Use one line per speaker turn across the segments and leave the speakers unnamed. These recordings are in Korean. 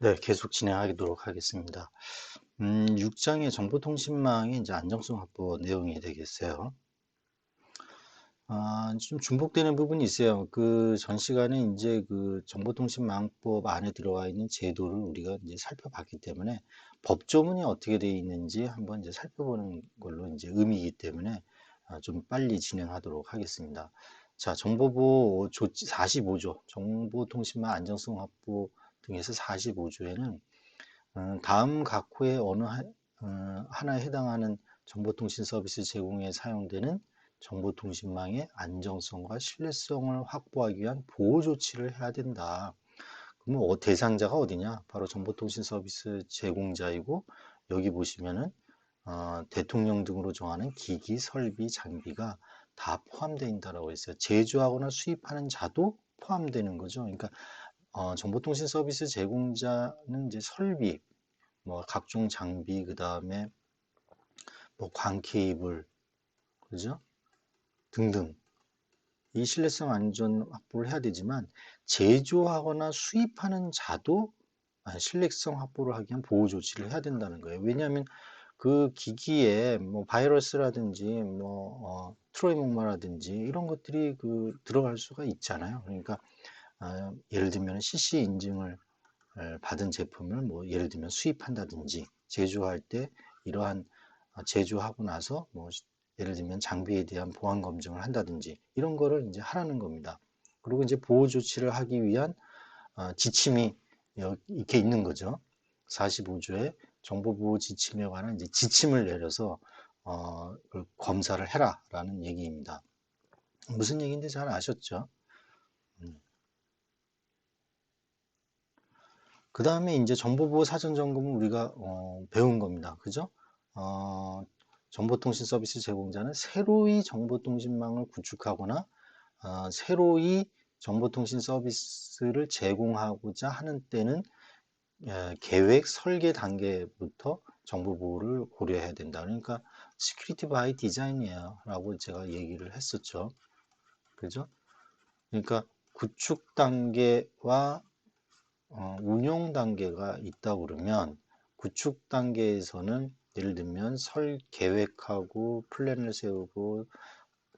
네, 계속 진행하도록 하겠습니다. 6장의 정보통신망의 이제 안정성 확보 내용이 되겠어요. 좀 중복되는 부분이 있어요. 그 전 시간에 이제 그 정보통신망법 안에 들어가 있는 제도를 우리가 이제 살펴봤기 때문에 법조문이 어떻게 되어 있는지 한번 이제 살펴보는 걸로 이제 의미이기 때문에 좀 빨리 진행하도록 하겠습니다. 자, 정보보호 조치 45조, 정보통신망 안정성 확보 등에서 45조에는 다음 각 호의 어느 하나에 해당하는 정보통신 서비스 제공에 사용되는 정보통신망의 안정성과 신뢰성을 확보하기 위한 보호 조치를 해야 된다. 그러면 대상자가 어디냐? 바로 정보통신 서비스 제공자이고 여기 보시면은 대통령 등으로 정하는 기기, 설비, 장비가 다 포함되어 있다라고 했어요. 제조하거나 수입하는 자도 포함되는 거죠. 그러니까 정보통신 서비스 제공자는 이제 설비, 뭐 각종 장비, 그 다음에 뭐 광 케이블, 그죠? 등등. 이 신뢰성 안전 확보를 해야 되지만 제조하거나 수입하는 자도 신뢰성 확보를 하기 위한 보호 조치를 해야 된다는 거예요. 왜냐하면 그 기기에 뭐 바이러스라든지 뭐 트로이 목마라든지 이런 것들이 그 들어갈 수가 있잖아요. 그러니까 예를 들면 CC 인증을 받은 제품을 뭐 예를 들면 수입한다든지 제조할 때 이러한 제조하고 나서 뭐 예를 들면 장비에 대한 보안 검증을 한다든지 이런 거를 이제 하라는 겁니다. 그리고 이제 보호 조치를 하기 위한 지침이 이렇게 있는 거죠. 45조의 정보보호 지침에 관한 이제 지침을 내려서 검사를 해라라는 얘기입니다. 무슨 얘기인지 잘 아셨죠? 그 다음에 이제 정보보호 사전 점검은 우리가 배운 겁니다. 그죠? 어, 정보통신 서비스 제공자는 새로이 정보통신망을 구축하거나 새로이 정보통신 서비스를 제공하고자 하는 때는 계획 설계 단계부터 정보 보호를 고려해야 된다. 그러니까 시큐리티 바이 디자인이에요라고 제가 얘기를 했었죠. 그죠? 그러니까 구축 단계와 운용 단계가 있다 그러면 구축 단계에서는 예를 들면 계획하고 플랜을 세우고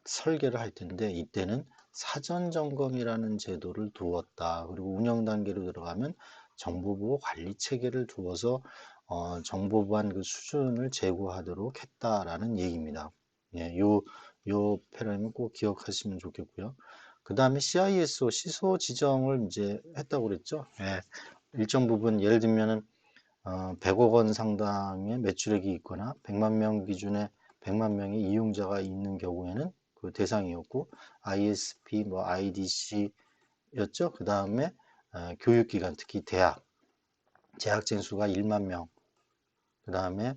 설계를 할 텐데 이때는 사전 점검이라는 제도를 두었다. 그리고 운영 단계로 들어가면 정보보호 관리 체계를 두어서 정보보안 그 수준을 제고하도록 했다라는 얘기입니다. 예, 요 패러는 꼭 기억하시면 좋겠고요. 그 다음에 CISO, 시소 지정을 이제 했다고 그랬죠. 예, 일정 부분 예를 들면은 100억 원 상당의 매출액이 있거나 100만 명 기준에 100만 명의 이용자가 있는 경우에는 그 대상이었고 ISP, 뭐 IDC였죠. 그 다음에 교육기관, 특히 재학생 수가 1만 명. 그 다음에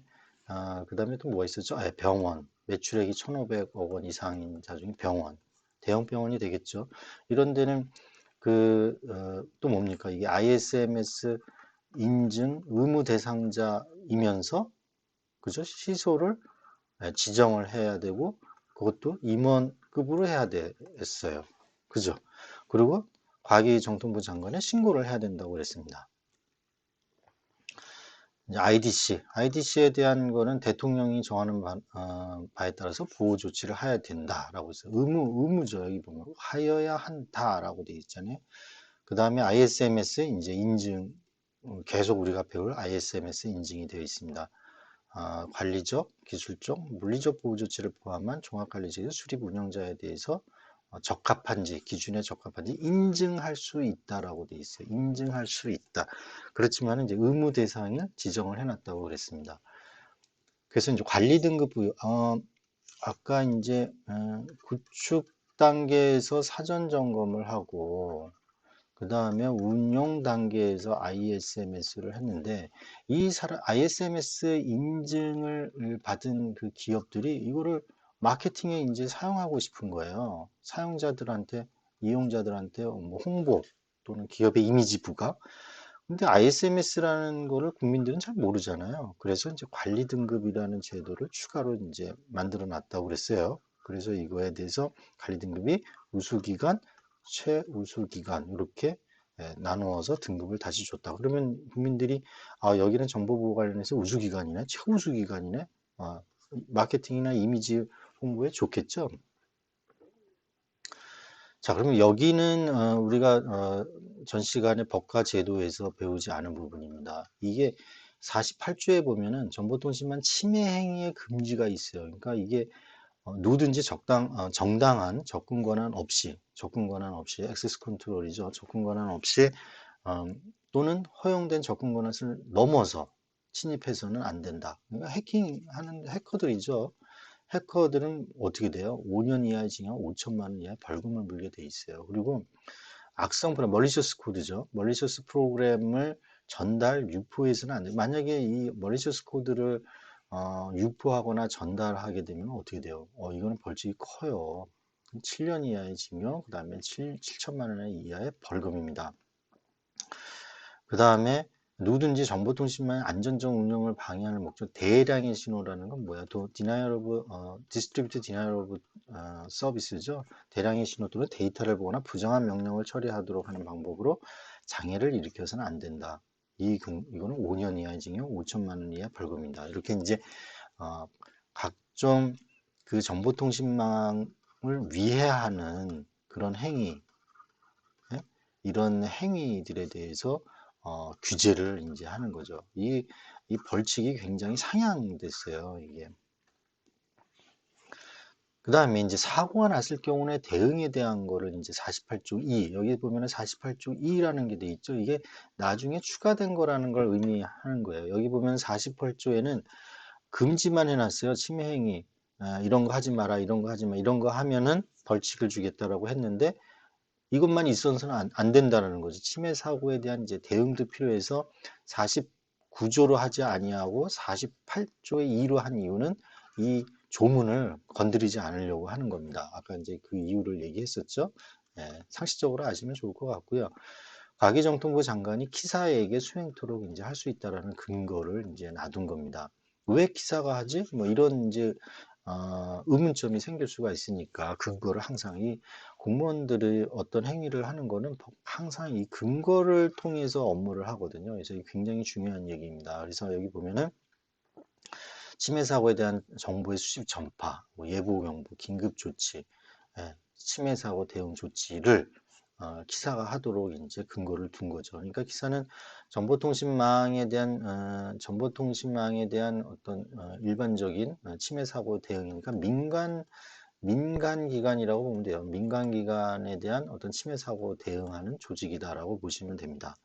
또 뭐가 있었죠? 병원. 매출액이 1,500억 원 이상인 자중에 병원. 대형 병원이 되겠죠. 이런 데는 또 뭡니까? 이게 ISMS 인증 의무 대상자이면서 그죠? 시소를 지정을 해야 되고 그것도 임원급으로 해야 됐어요. 그죠? 그리고 과기정통부 장관에 신고를 해야 된다고 그랬습니다. IDC에 대한 거는 대통령이 정하는 바에 따라서 보호 조치를 해야 된다라고 했어요. 의무죠. 여기 보면 하여야 한다라고 되어 있잖아요. 그 다음에 ISMS 이제 인증 계속 우리가 배울 ISMS 인증이 되어 있습니다. 관리적, 기술적, 물리적 보호 조치를 포함한 종합관리제도 수립 운영자에 대해서 적합한지, 기준에 적합한지 인증할 수 있다라고 되어 있어요. 인증할 수 있다. 그렇지만 이제 의무 대상을 지정을 해놨다고 그랬습니다. 그래서 이제 관리 등급 부여, 아까 이제 구축 단계에서 사전 점검을 하고 그 다음에 운용 단계에서 ISMS를 했는데 이 ISMS 인증을 받은 그 기업들이 이거를 마케팅에 이제 사용하고 싶은 거예요. 사용자들한테, 이용자들한테 뭐 홍보 또는 기업의 이미지 부각. 근데 ISMS라는 거를 국민들은 잘 모르잖아요. 그래서 이제 관리 등급이라는 제도를 추가로 이제 만들어 놨다고 그랬어요. 그래서 이거에 대해서 관리 등급이 우수기관, 최우수기관 이렇게 나누어서 등급을 다시 줬다. 그러면 국민들이 아, 여기는 정보보호 관련해서 우수기관이네, 최우수기관이네, 아, 마케팅이나 이미지 홍보에 좋겠죠. 자, 그러면 여기는 우리가 전 시간에 법과 제도에서 배우지 않은 부분입니다. 이게 48조에 보면은 정보통신망 침해 행위의 금지가 있어요. 그러니까 이게 누구든지 정당한 접근 권한 없이 액세스 컨트롤이죠. 접근 권한 없이 또는 허용된 접근 권한을 넘어서 침입해서는 안 된다. 그러니까 해킹하는 해커들이죠. 해커들은 어떻게 돼요? 5년 이하의 징역 5천만 원 이하의 벌금을 물게 돼 있어요. 그리고 악성 프로그램, 멀리셔스 코드죠. 멀리셔스 프로그램을 유포해서는 안 돼요. 만약에 이 멀리셔스 코드를 유포하거나 전달하게 되면 어떻게 돼요? 이거는 벌칙이 커요. 7년 이하의 징역, 그 다음에 7천만 원 이하의 벌금입니다. 그 다음에 누구든지 정보통신망의 안전적 운영을 방해하는 목적 대량의 신호라는 건 뭐야? 디스트리뷰트 디나이얼 오브 서비스죠. 대량의 신호 또는 데이터를 보거나 부정한 명령을 처리하도록 하는 방법으로 장애를 일으켜서는 안 된다. 이거는 5년 이하의 징역, 5천만 원 이하 벌금입니다. 이렇게 이제 각종 그 정보통신망을 위해하는 그런 행위, 예? 이런 행위들에 대해서 규제를 이제 하는 거죠. 이 벌칙이 굉장히 상향됐어요, 이게. 그 다음에 이제 사고가 났을 경우에 대응에 대한 거를 이제 48조 2, 여기 보면은 48조 2라는 게 돼 있죠. 이게 나중에 추가된 거라는 걸 의미하는 거예요. 여기 보면 48조에는 금지만 해놨어요. 침해 행위. 이런 거 하지 마라, 이런 거 하지 마, 이런 거 하면은 벌칙을 주겠다라고 했는데 이것만 있어서는 안 된다는 거죠. 침해 사고에 대한 이제 대응도 필요해서 49조로 하지 아니하고 48조의 2로 한 이유는 이 조문을 건드리지 않으려고 하는 겁니다. 아까 이제 그 이유를 얘기했었죠. 상식적으로 아시면 좋을 것 같고요. 과기정통부 장관이 기사에게 수행토록 이제 할 수 있다라는 근거를 이제 놔둔 겁니다. 왜 기사가 하지? 뭐 이런 이제 의문점이 생길 수가 있으니까 근거를 항상 이 공무원들의 어떤 행위를 하는 거는 항상 이 근거를 통해서 업무를 하거든요. 그래서 이게 굉장히 중요한 얘기입니다. 그래서 여기 보면은 침해 사고에 대한 정보의 수집 전파, 뭐 예보 경보, 긴급 조치, 침해 사고 대응 조치를 기사가 하도록 이제 근거를 둔 거죠. 그러니까 기사는 정보통신망에 대한 어떤 일반적인 침해 사고 대응이니까 민간 기관이라고 보면 돼요. 민간 기관에 대한 어떤 침해 사고 대응하는 조직이다라고 보시면 됩니다.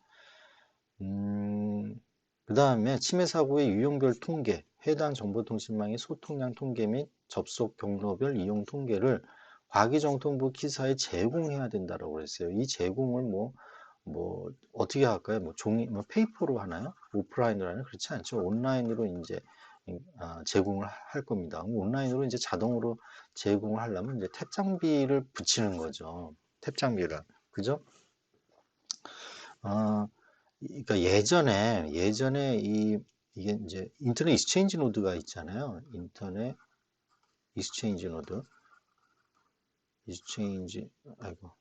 그 다음에 침해 사고의 유형별 통계, 해당 정보통신망의 소통량 통계 및 접속 경로별 이용 통계를 과기정통부 기사에 제공해야 된다라고 그랬어요. 이 제공을 어떻게 할까요? 페이퍼로 하나요? 오프라인으로 하나요? 그렇지 않죠. 온라인으로 이제 제공을 할 겁니다. 온라인으로 이제 자동으로 제공을 하려면 이제 탭 장비를 붙이는 거죠. 탭 장비를. 그죠? 그러니까 예전에 이게 이제 인터넷 익스체인지 노드가 있잖아요. 인터넷 익스체인지 아이고,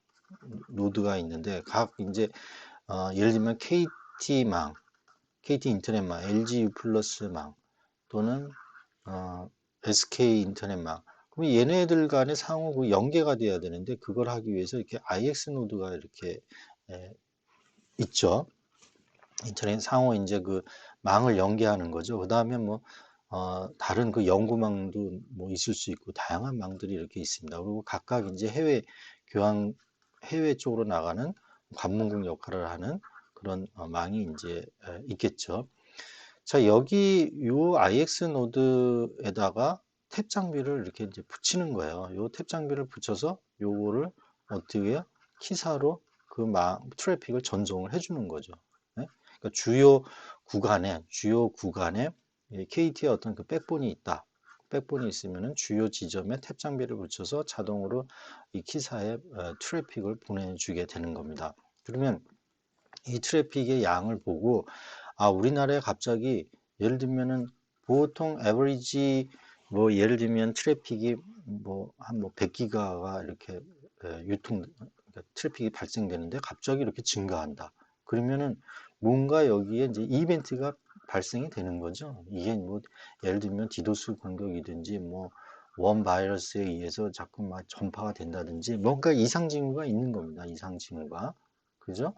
노드가 있는데 이제 예를 들면 KT 인터넷망, LG U 플러스망 또는 SK 인터넷망. 그럼 얘네들 간에 상호 그 연계가 돼야 되는데 그걸 하기 위해서 이렇게 IX 노드가 이렇게 있죠. 인터넷 상호 이제 그 망을 연계하는 거죠. 그 다음에 다른 그 연구망도 있을 수 있고 다양한 망들이 이렇게 있습니다. 그리고 각각 이제 해외 쪽으로 나가는 관문국 역할을 하는 그런 망이 이제 있겠죠. 자, 여기 요 IX 노드에다가 탭 장비를 이렇게 이제 붙이는 거예요. 요 탭 장비를 붙여서 요거를 어떻게 해요? 키사로 그 트래픽을 전송을 해주는 거죠. 네? 그러니까 주요 구간에 KT의 어떤 그 백본이 있다. 백본이 있으면은 주요 지점에 탭 장비를 붙여서 자동으로 이 키사에 트래픽을 보내주게 되는 겁니다. 그러면 이 트래픽의 양을 보고 우리나라에 갑자기 예를 들면은 보통 에버리지 예를 들면 트래픽이 한 100기가가 이렇게 트래픽이 발생되는데 갑자기 이렇게 증가한다. 그러면은 뭔가 여기에 이제 이벤트가 발생이 되는 거죠. 이게 뭐 예를 들면 디도스 공격이든지 뭐 원 바이러스에 의해서 자꾸 막 전파가 된다든지 뭔가 이상 징후가 있는 겁니다. 이상 징후가. 그죠?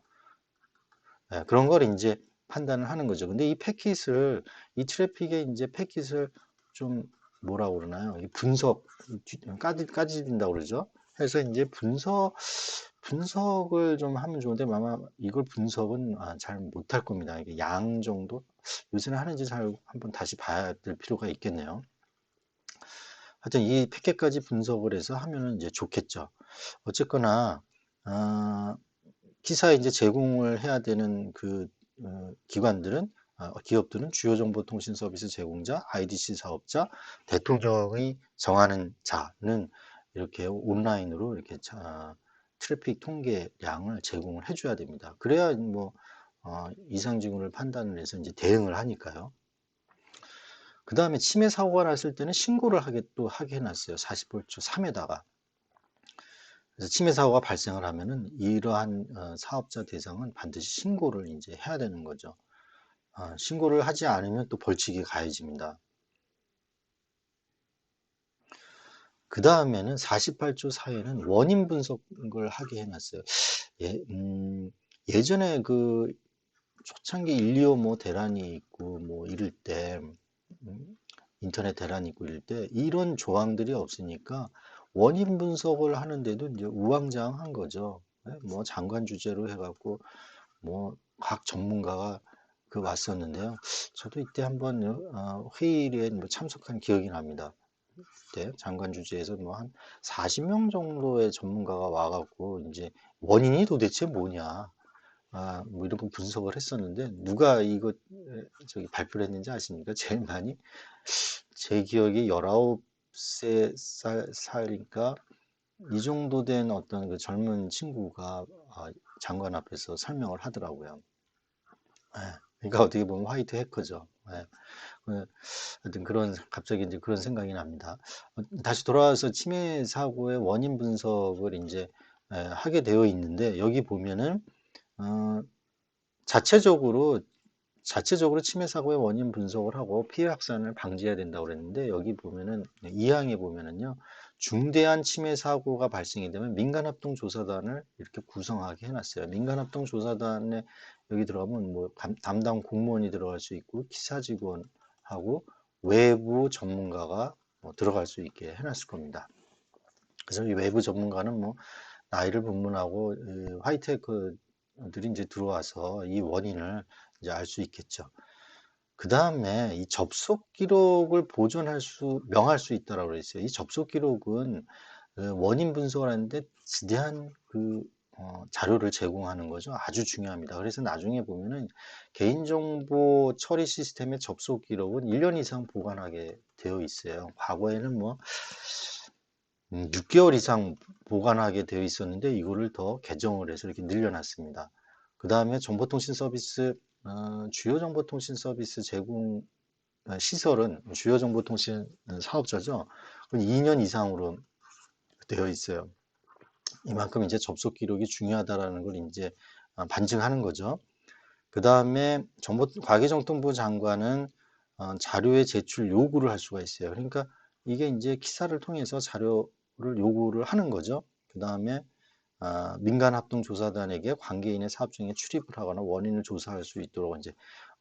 예, 그런 걸 이제 판단을 하는 거죠. 근데 이 패킷을, 이 트래픽의 이제 패킷을 좀 뭐라고 그러나요? 이 분석, 까진다고 그러죠. 그래서 이제 분석을 좀 하면 좋은데 아마 이걸 분석은 잘 못할 겁니다. 이게 양 정도? 요새는 하는지 잘 한번 다시 봐야 될 필요가 있겠네요. 하여튼 이 패킷까지 분석을 해서 하면은 이제 좋겠죠. 어쨌거나, 아, 기사에 이제 제공을 해야 되는 그 기관들은 기업들은 주요 정보통신 서비스 제공자, IDC 사업자, 대통령이 정하는 자는 이렇게 온라인으로 이렇게 트래픽 통계량을 제공을 해줘야 됩니다. 그래야 뭐 이상 징후를 판단을 해서 이제 대응을 하니까요. 그 다음에 침해 사고가 났을 때는 신고를 하게 해놨어요. 40벌초 3에다가. 그래서 침해 사고가 발생을 하면은 이러한 사업자 대상은 반드시 신고를 이제 해야 되는 거죠. 신고를 하지 않으면 또 벌칙이 가해집니다. 그 다음에는 48조 사회는 원인 분석을 하게 해놨어요. 예전에 그 초창기 125 뭐 대란이 있고 뭐 이럴 때 인터넷 대란이 있고 이럴 때 이런 조항들이 없으니까 원인 분석을 하는데도 이제 우왕좌왕한 거죠. 예, 뭐 장관 주재로 해갖고 뭐 각 전문가가 왔었는데요. 저도 이때 한번 회의에 뭐 참석한 기억이 납니다. 그때 장관 주재에서 뭐 한 40명 정도의 전문가가 와갖고 이제 원인이 도대체 뭐냐, 뭐 이런 거 분석을 했었는데 누가 이거 저기 발표를 했는지 아십니까? 제일 많이 제 기억에 19살이니까 이 정도 된 어떤 그 젊은 친구가 장관 앞에서 설명을 하더라고요. 예, 그러니까 어떻게 보면 화이트 해커죠. 예, 하여튼 갑자기 이제 그런 생각이 납니다. 다시 돌아와서 치매 사고의 원인 분석을 이제 하게 되어 있는데 여기 보면은 어, 자체적으로 치매 사고의 원인 분석을 하고 피해 확산을 방지해야 된다고 그랬는데 여기 보면은 2항에 보면은요. 중대한 치매 사고가 발생이 되면 민간합동 조사단을 이렇게 구성하게 해놨어요. 민간합동 조사단에 여기 들어가면 뭐 담당 공무원이 들어갈 수 있고 기사 직원하고 외부 전문가가 들어갈 수 있게 해놨을 겁니다. 그래서 이 외부 전문가는 뭐 나이를 불문하고 화이트 해커들이 이제 들어와서 이 원인을 이제 알 수 있겠죠. 그 다음에 이 접속 기록을 명할 수 있다라고 그랬어요. 이 접속 기록은 원인 분석을 하는데 지대한 자료를 제공하는 거죠. 아주 중요합니다. 그래서 나중에 보면은 개인정보 처리 시스템의 접속 기록은 1년 이상 보관하게 되어 있어요. 과거에는 뭐 6개월 이상 보관하게 되어 있었는데 이거를 더 개정을 해서 이렇게 늘려놨습니다. 그 다음에 정보통신 서비스, 주요 정보통신 서비스 제공 시설은 주요 정보통신 사업자죠. 2년 이상으로 되어 있어요. 이만큼 이제 접속 기록이 중요하다라는 걸 이제 반증하는 거죠. 그 다음에 과기정통부 장관은 자료의 제출 요구를 할 수가 있어요. 그러니까 이게 이제 기사를 통해서 자료를 요구를 하는 거죠. 그 다음에 민간합동조사단에게 관계인의 사업 중에 출입을 하거나 원인을 조사할 수 있도록 이제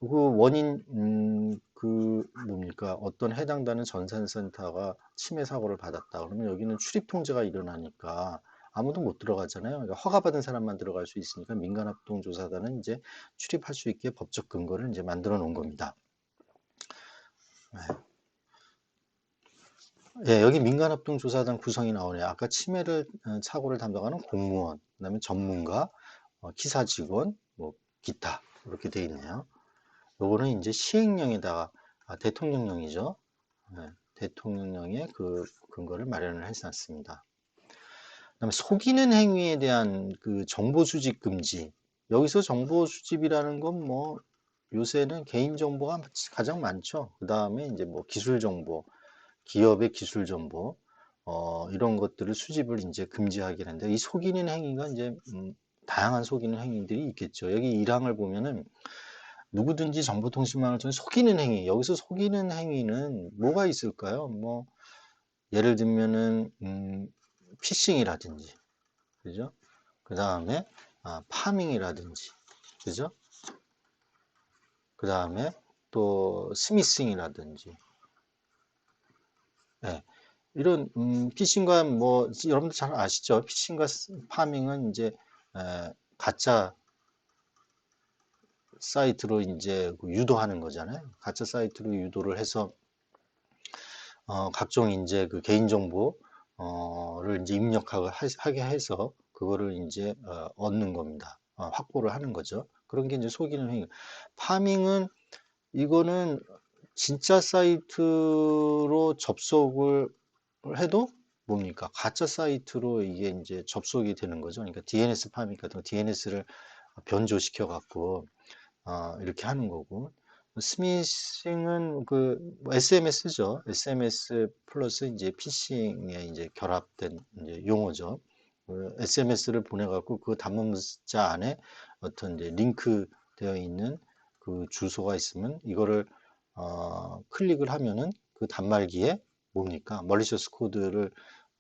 그 원인 뭡니까 어떤 해당되는 전산센터가 침해 사고를 받았다 그러면 여기는 출입 통제가 일어나니까 아무도 못 들어가잖아요. 그러니까 허가받은 사람만 들어갈 수 있으니까 민간합동조사단은 이제 출입할 수 있게 법적 근거를 이제 만들어 놓은 겁니다. 네. 예, 여기 민간합동조사단 구성이 나오네요. 아까 사고를 담당하는 공무원, 그다음에 전문가, 기사 직원, 뭐 기타 이렇게 돼 있네요. 요거는 이제 시행령에다가 대통령령이죠. 네, 대통령령의 그 근거를 마련을 해놨습니다. 그다음에 속이는 행위에 대한 그 정보 수집 금지. 여기서 정보 수집이라는 건 뭐 요새는 개인 정보가 가장 많죠. 그 다음에 이제 뭐 기술 정보, 기업의 기술 정보, 이런 것들을 수집을 이제 금지하게 되는데 이 속이는 행위가 이제 다양한 속이는 행위들이 있겠죠. 여기 1항을 보면은 누구든지 정보통신망을 통해 속이는 행위. 여기서 속이는 행위는 뭐가 있을까요? 뭐 예를 들면은 피싱이라든지, 그죠? 그 다음에 파밍이라든지, 그죠? 그 다음에 또 스미싱이라든지, 예, 이런 피싱과 뭐 여러분들 잘 아시죠? 피싱과 파밍은 이제 가짜 사이트로 이제 그 유도하는 거잖아요. 가짜 사이트로 유도를 해서 각종 이제 그 개인정보를 이제 입력하고 하게 해서 그거를 이제 얻는 겁니다. 확보를 하는 거죠. 그런 게 이제 속이는 행위. 파밍은 이거는 진짜 사이트로 접속을 해도 뭡니까? 가짜 사이트로 이게 이제 접속이 되는 거죠. 그러니까 DNS 파밍 같은 거, DNS를 변조시켜 갖고 이렇게 하는 거고. 스미싱은 그 SMS죠. SMS 플러스 이제 피싱에 이제 결합된 이제 용어죠. SMS를 보내갖고 그 단문 문자 안에 어떤 이제 링크 되어 있는 그 주소가 있으면 이거를 클릭을 하면은 그 단말기에 뭡니까? 멀리셔스 코드를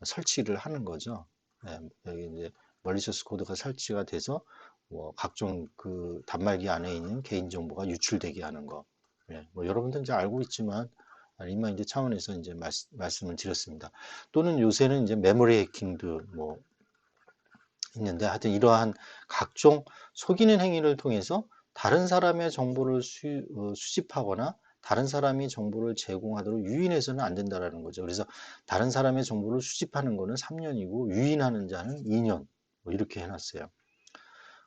설치를 하는 거죠. 네, 여기 이제 멀리셔스 코드가 설치가 돼서 뭐 각종 그 단말기 안에 있는 개인정보가 유출되게 하는 거. 예, 뭐 여러분들 이제 알고 있지만 리마인드 차원에서 이제 말씀을 드렸습니다. 또는 요새는 이제 메모리 해킹도 뭐 있는데 하여튼 이러한 각종 속이는 행위를 통해서 다른 사람의 정보를 수집하거나 다른 사람이 정보를 제공하도록 유인해서는 안 된다라는 거죠. 그래서 다른 사람의 정보를 수집하는 거는 3년이고 유인하는 자는 2년 뭐 이렇게 해놨어요.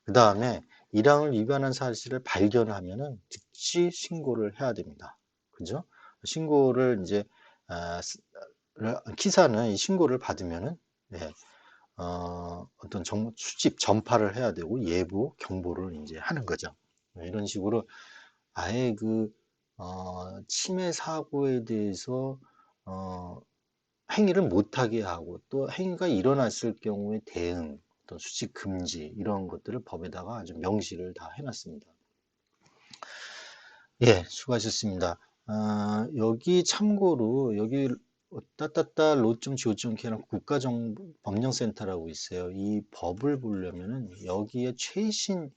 그 다음에 1항을 위반한 사실을 발견하면은 즉시 신고를 해야 됩니다. 그죠? 신고를 이제 기사는 이 신고를 받으면은 예, 어떤 수집 전파를 해야 되고 예보 경보를 이제 하는 거죠. 이런 식으로 아예 그 침해 사고에 대해서 어, 행위를 못하게 하고 또 행위가 일어났을 경우에 대응, 또 수집 금지 이런 것들을 법에다가 아주 명시를 다 해놨습니다. 예, 수고하셨습니다. 여기 참고로 여기 따따따 로.go.k라는 국가정보법령센터라고 있어요. 이 법을 보려면은 여기에 최신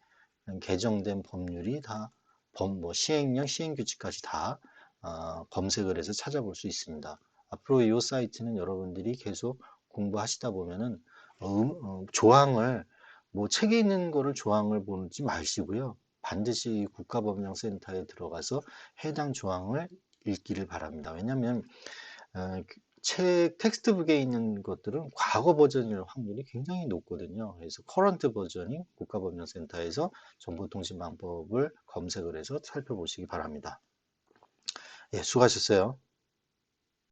개정된 법률이 다 뭐 시행령, 시행규칙까지 다 검색을 해서 찾아볼 수 있습니다. 앞으로 이 사이트는 여러분들이 계속 공부하시다 보면은 조항을 뭐 책에 있는 거를 조항을 보지 마시고요. 반드시 국가법령센터에 들어가서 해당 조항을 읽기를 바랍니다. 왜냐하면 책 텍스트북에 있는 것들은 과거 버전일 확률이 굉장히 높거든요. 그래서 커런트 버전인 국가법령센터에서 정보통신망법을 검색을 해서 살펴보시기 바랍니다. 예, 수고하셨어요.